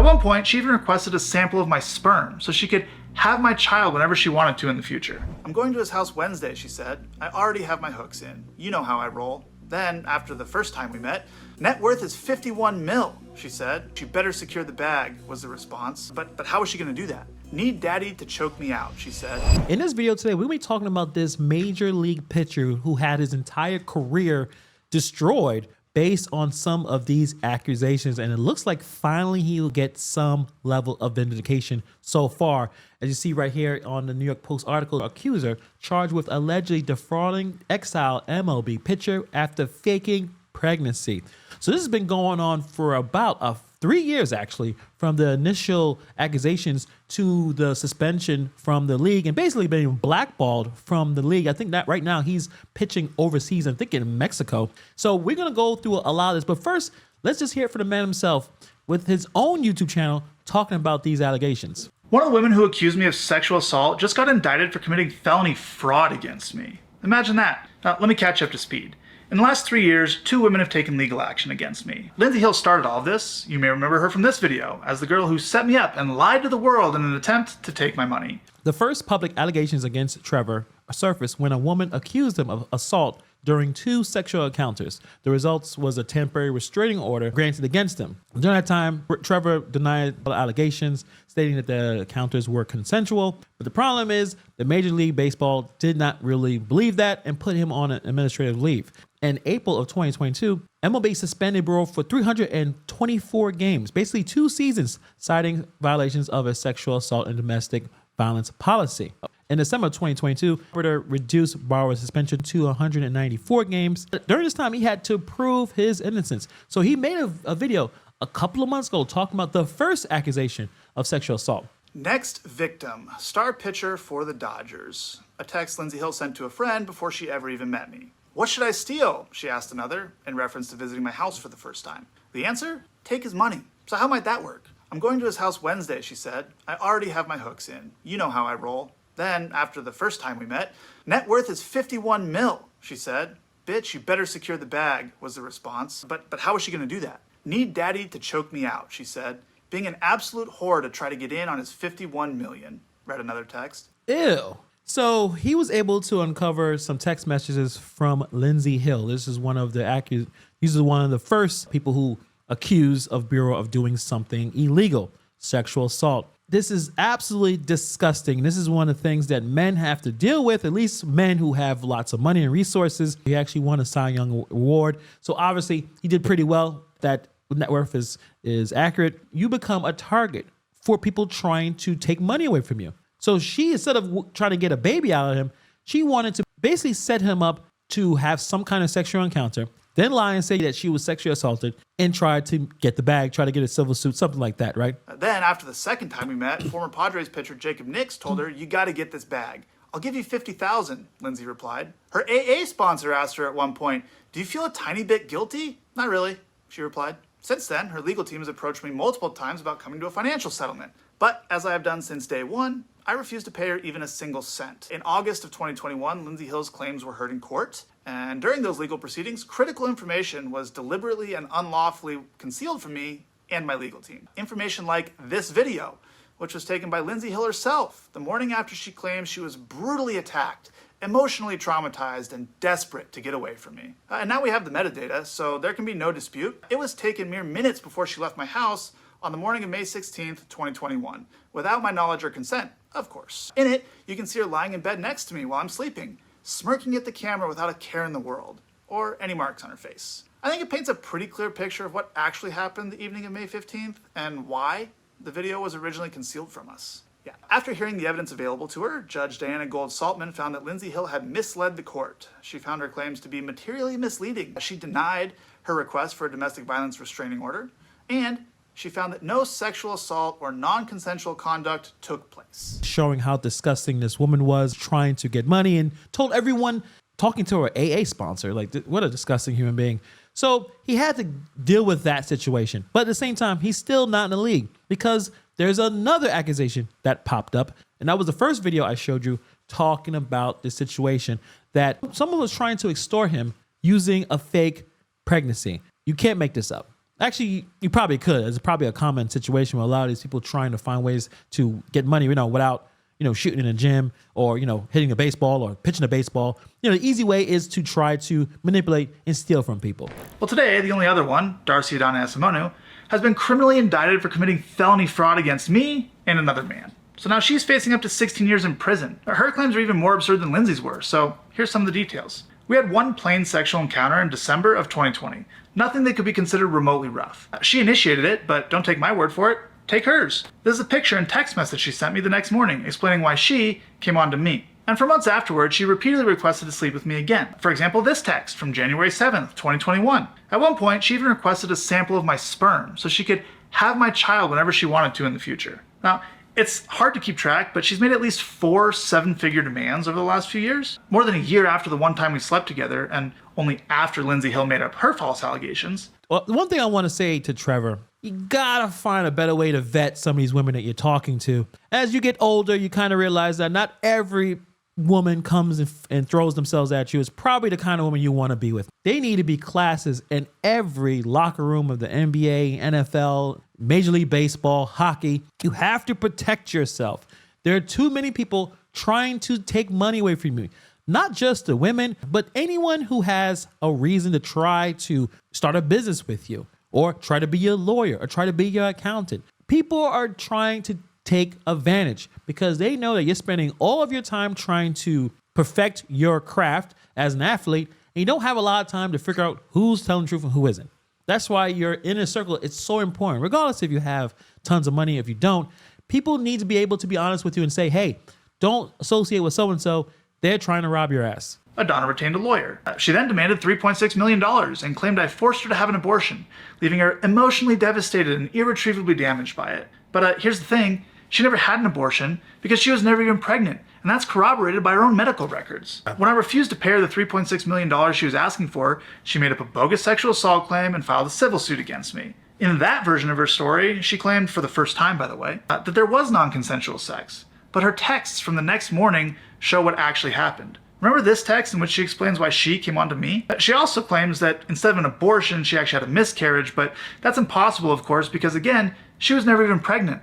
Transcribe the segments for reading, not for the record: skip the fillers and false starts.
At one point, she even requested a sample of my sperm so she could have my child whenever she wanted to in the future. I'm going to his house Wednesday, she said. I already have my hooks in. You know how I roll. Then, after the first time we met, net worth is 51 mil, she said. She better secure the bag, was the response. But how is she gonna do that? Need daddy to choke me out, she said. In this video today, we'll be talking about this major league pitcher who had his entire career destroyed based on some of these accusations, and it looks like finally he will get some level of vindication so far. As you see right here on the New York Post article, Accuser charged with allegedly defrauding exile MLB pitcher after faking pregnancy. So this has been going on for about 3 years, actually, from the initial accusations to the suspension from the league and basically being blackballed from the league. I think that right now he's pitching overseas, I think in Mexico. So we're going to go through a lot of this. But first, let's just hear it from the man himself with his own YouTube channel talking about these allegations. One of the women who accused me of sexual assault just got indicted for committing felony fraud against me. Imagine that. Now, let me catch you up to speed. In the last 3 years, 2 women have taken legal action against me. Lindsay Hill started all of this. You may remember her from this video as the girl who set me up and lied to the world in an attempt to take my money. The first public allegations against Trevor surfaced when a woman accused him of assault during 2 sexual encounters. The results was a temporary restraining order granted against him. During that time, Trevor denied the allegations, stating that the encounters were consensual. But the problem is the Major League Baseball did not really believe that and put him on an administrative leave. In April of 2022, MLB suspended Bauer for 324 games, basically 2 seasons, citing violations of a sexual assault and domestic violence policy. In December of 2022, Trevor reduced Bauer's suspension to 194 games. During this time, he had to prove his innocence. So he made a video a couple of months ago talking about the first accusation of sexual assault. Next victim, star pitcher for the Dodgers. A text Lindsay Hill sent to a friend before she ever even met me. What should I steal? She asked another, in reference to visiting my house for the first time. The answer? Take his money. So how might that work? I'm going to his house Wednesday, she said. I already have my hooks in. You know how I roll. Then, after the first time we met, net worth is 51 mil, she said. Bitch, you better secure the bag, was the response. But how is she gonna do that? Need daddy to choke me out, she said. Being an absolute whore to try to get in on his 51 million, read another text. Ew. So he was able to uncover some text messages from Lindsay Hill. This is one of the these are one of the first people who accused of Bureau of doing something illegal, sexual assault. This is absolutely disgusting. This is one of the things that men have to deal with, at least men who have lots of money and resources. He actually won a Cy Young award. So obviously he did pretty well. That net worth is accurate. You become a target for people trying to take money away from you. So she, instead of trying to get a baby out of him, she wanted to basically set him up to have some kind of sexual encounter, then lie and say that she was sexually assaulted and try to get the bag, try to get a civil suit, something like that, right? Then, after the second time we met, former Padres pitcher Jacob Nix told her, you gotta get this bag. I'll give you $50,000, Lindsay replied. Her AA sponsor asked her at one point, do you feel a tiny bit guilty? Not really, she replied. Since then, her legal team has approached me multiple times about coming to a financial settlement. But as I have done since day one, I refused to pay her even a single cent. In August of 2021, Lindsay Hill's claims were heard in court, and during those legal proceedings, critical information was deliberately and unlawfully concealed from me and my legal team. Information like this video, which was taken by Lindsay Hill herself the morning after she claimed she was brutally attacked, emotionally traumatized, and desperate to get away from me. And now we have the metadata, so there can be no dispute. It was taken mere minutes before she left my house on the morning of May 16th, 2021, without my knowledge or consent, of course. In it, you can see her lying in bed next to me while I'm sleeping, smirking at the camera without a care in the world, or any marks on her face. I think it paints a pretty clear picture of what actually happened the evening of May 15th and why the video was originally concealed from us. Yeah. After hearing the evidence available to her, Judge Diana Gold-Saltman found that Lindsay Hill had misled the court. She found her claims to be materially misleading. She denied her request for a domestic violence restraining order, and she found that no sexual assault or non-consensual conduct took place. Showing how disgusting this woman was, trying to get money, and told everyone, talking to her AA sponsor, like, what a disgusting human being. So he had to deal with that situation. But at the same time, he's still not in the league because there's another accusation that popped up. And that was the first video I showed you talking about the situation that someone was trying to extort him using a fake pregnancy. You can't make this up. Actually, you probably could. It's probably a common situation with a lot of these people trying to find ways to get money, without, shooting in a gym or, hitting a baseball or pitching a baseball. The easy way is to try to manipulate and steal from people. Well, today, the only other one, Darcy Adana Asimonu, has been criminally indicted for committing felony fraud against me and another man. So now she's facing up to 16 years in prison. Her claims are even more absurd than Lindsay's were, so here's some of the details. We had one plain sexual encounter in December of 2020. Nothing that could be considered remotely rough. She initiated it, but don't take my word for it. Take hers. This is a picture and text message she sent me the next morning explaining why she came on to me. And for months afterwards, she repeatedly requested to sleep with me again. For example, this text from January 7th, 2021. At one point, she even requested a sample of my sperm so she could have my child whenever she wanted to in the future. Now, it's hard to keep track, but she's made at least 4 7-figure demands over the last few years. More than a year after the one time we slept together, and only after Lindsay Hill made up her false allegations. Well, the one thing I want to say to Trevor, you gotta find a better way to vet some of these women that you're talking to. As you get older, you kind of realize that not every woman comes and throws themselves at you is probably the kind of woman you want to be with. They need to be classes in every locker room of the NBA, NFL, Major League Baseball, hockey. You have to protect yourself. There are too many people trying to take money away from you. Not just the women, but anyone who has a reason to try to start a business with you or try to be your lawyer or try to be your accountant. People are trying to take advantage because they know that you're spending all of your time trying to perfect your craft as an athlete, and you don't have a lot of time to figure out who's telling the truth and who isn't. That's why your inner circle is so important. Regardless if you have tons of money, if you don't, people need to be able to be honest with you and say, hey, don't associate with so-and-so. They're trying to rob your ass. Adana retained a lawyer. She then demanded $3.6 million and claimed I forced her to have an abortion, leaving her emotionally devastated and irretrievably damaged by it. But here's the thing. She never had an abortion because she was never even pregnant, and that's corroborated by her own medical records. When I refused to pay her the $3.6 million she was asking for, she made up a bogus sexual assault claim and filed a civil suit against me. In that version of her story, she claimed, for the first time by the way, that there was non-consensual sex. But her texts from the next morning show what actually happened. Remember this text in which she explains why she came on to me? She also claims that instead of an abortion, she actually had a miscarriage, but that's impossible, of course, because again, she was never even pregnant.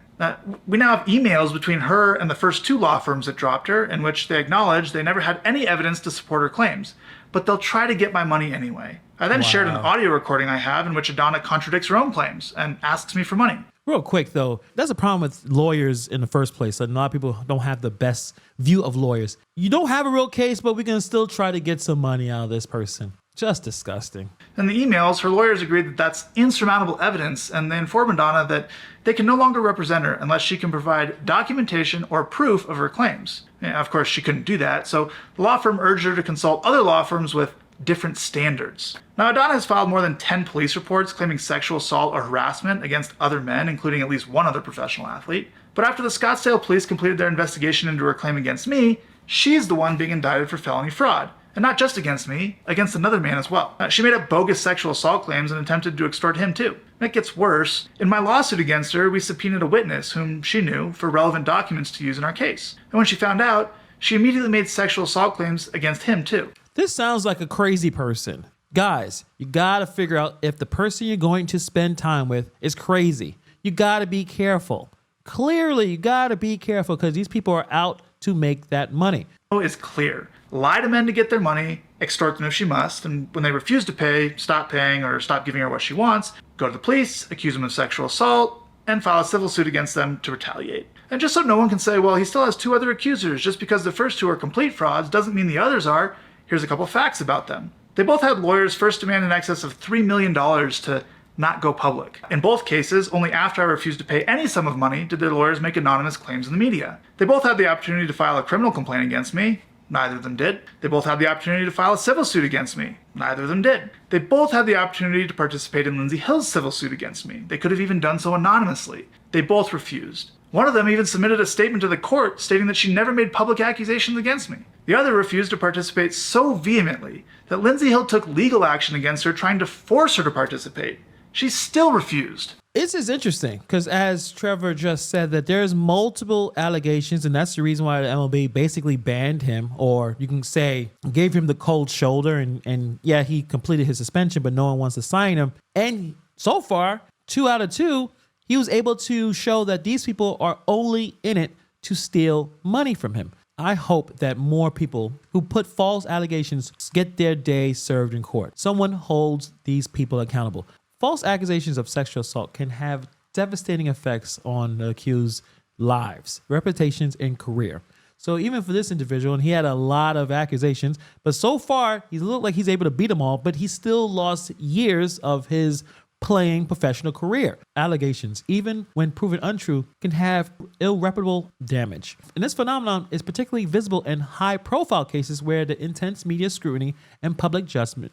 We now have emails between her and the first 2 law firms that dropped her, in which they acknowledge they never had any evidence to support her claims, but they'll try to get my money anyway. I then shared an audio recording I have in which Adana contradicts her own claims and asks me for money. Real quick, though, that's a problem with lawyers in the first place. A lot of people don't have the best view of lawyers. You don't have a real case, but we can still try to get some money out of this person. Just disgusting. In the emails, her lawyers agreed that that's insurmountable evidence, and they informed Madonna that they can no longer represent her unless she can provide documentation or proof of her claims. Of course, she couldn't do that, so the law firm urged her to consult other law firms with different standards. Now, Adana has filed more than 10 police reports claiming sexual assault or harassment against other men, including at least one other professional athlete. But after the Scottsdale police completed their investigation into her claim against me, she's the one being indicted for felony fraud. And not just against me, against another man as well. She made up bogus sexual assault claims and attempted to extort him too. And it gets worse. In my lawsuit against her, we subpoenaed a witness whom she knew for relevant documents to use in our case. And when she found out, she immediately made sexual assault claims against him too. This sounds like a crazy person. Guys, you gotta figure out if the person you're going to spend time with is crazy. You gotta be careful. Clearly, you gotta be careful because these people are out to make that money. It's clear. Lie to men to get their money, extort them if she must, and when they refuse to pay, stop paying or stop giving her what she wants, go to the police, accuse them of sexual assault, and file a civil suit against them to retaliate. And just so no one can say, well, he still has 2 other accusers, just because the first 2 are complete frauds doesn't mean the others are, here's a couple facts about them. They both had lawyers first demand in excess of $3 million to not go public. In both cases, only after I refused to pay any sum of money did their lawyers make anonymous claims in the media. They both had the opportunity to file a criminal complaint against me. Neither of them did. They both had the opportunity to file a civil suit against me. Neither of them did. They both had the opportunity to participate in Lindsay Hill's civil suit against me. They could have even done so anonymously. They both refused. One of them even submitted a statement to the court stating that she never made public accusations against me. The other refused to participate so vehemently that Lindsay Hill took legal action against her, trying to force her to participate. She still refused. This is interesting because, as Trevor just said, that there's multiple allegations, and that's the reason why the MLB basically banned him, or you can say gave him the cold shoulder, and yeah, he completed his suspension, but no one wants to sign him. And so far, 2 out of 2, he was able to show that these people are only in it to steal money from him. I hope that more people who put false allegations get their day served in court. Someone holds these people accountable. False accusations of sexual assault can have devastating effects on the accused's lives, reputations, and career. So even for this individual, and he had a lot of accusations, but so far he looked like he's able to beat them all, but he still lost years of his playing professional career. Allegations, even when proven untrue, can have irreparable damage. And this phenomenon is particularly visible in high-profile cases where the intense media scrutiny and public judgment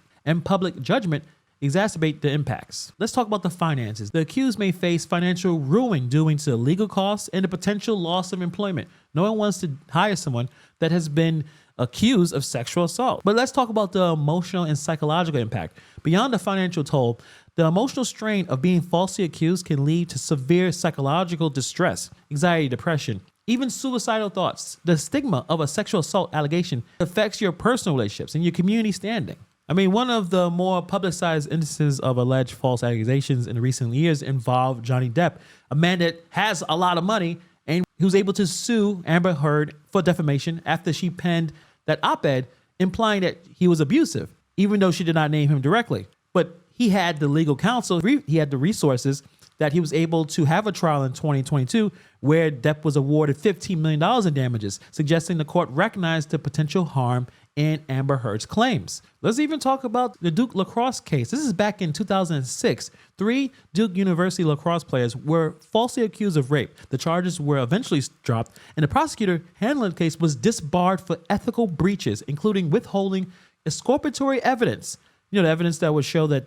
exacerbate the impacts. Let's talk about the finances. The accused may face financial ruin due to legal costs and the potential loss of employment. No one wants to hire someone that has been accused of sexual assault. But let's talk about the emotional and psychological impact. Beyond the financial toll, the emotional strain of being falsely accused can lead to severe psychological distress, anxiety, depression, even suicidal thoughts. The stigma of a sexual assault allegation affects your personal relationships and your community standing. I mean, one of the more publicized instances of alleged false accusations in recent years involved Johnny Depp, a man that has a lot of money, and he was able to sue Amber Heard for defamation after she penned that op-ed implying that he was abusive, even though she did not name him directly. But he had the legal counsel, he had the resources that he was able to have a trial in 2022 where Depp was awarded $15 million in damages, suggesting the court recognized the potential harm in Amber Heard's claims. Let's even talk about the Duke lacrosse case. This is back in 2006. 3 Duke University lacrosse players were falsely accused of rape. The charges were eventually dropped, and the prosecutor handling the case was disbarred for ethical breaches, including withholding exculpatory evidence. You know, the evidence that would show that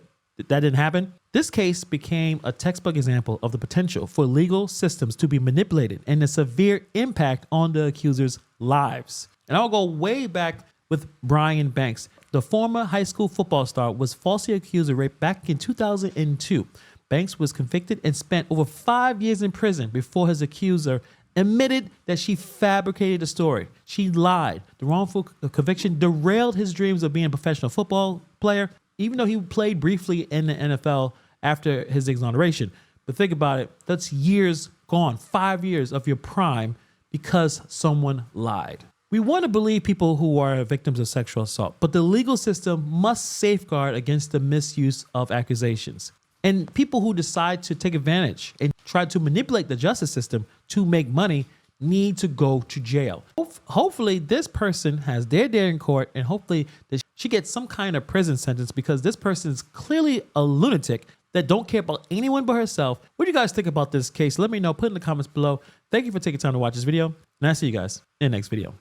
didn't happen. This case became a textbook example of the potential for legal systems to be manipulated and the severe impact on the accusers' lives. And I'll go way back with Brian Banks. The former high school football star was falsely accused of rape back in 2002. Banks was convicted and spent over 5 years in prison before his accuser admitted that she fabricated the story. She lied. The wrongful conviction derailed his dreams of being a professional football player, even though he played briefly in the NFL after his exoneration. But think about it, that's years gone, 5 years of your prime because someone lied. We want to believe people who are victims of sexual assault, but the legal system must safeguard against the misuse of accusations. And people who decide to take advantage and try to manipulate the justice system to make money need to go to jail. Hopefully this person has their day in court, and hopefully that she gets some kind of prison sentence, because this person is clearly a lunatic that don't care about anyone but herself. What do you guys think about this case? Let me know. Put in the comments below. Thank you for taking time to watch this video, and I'll see you guys in the next video.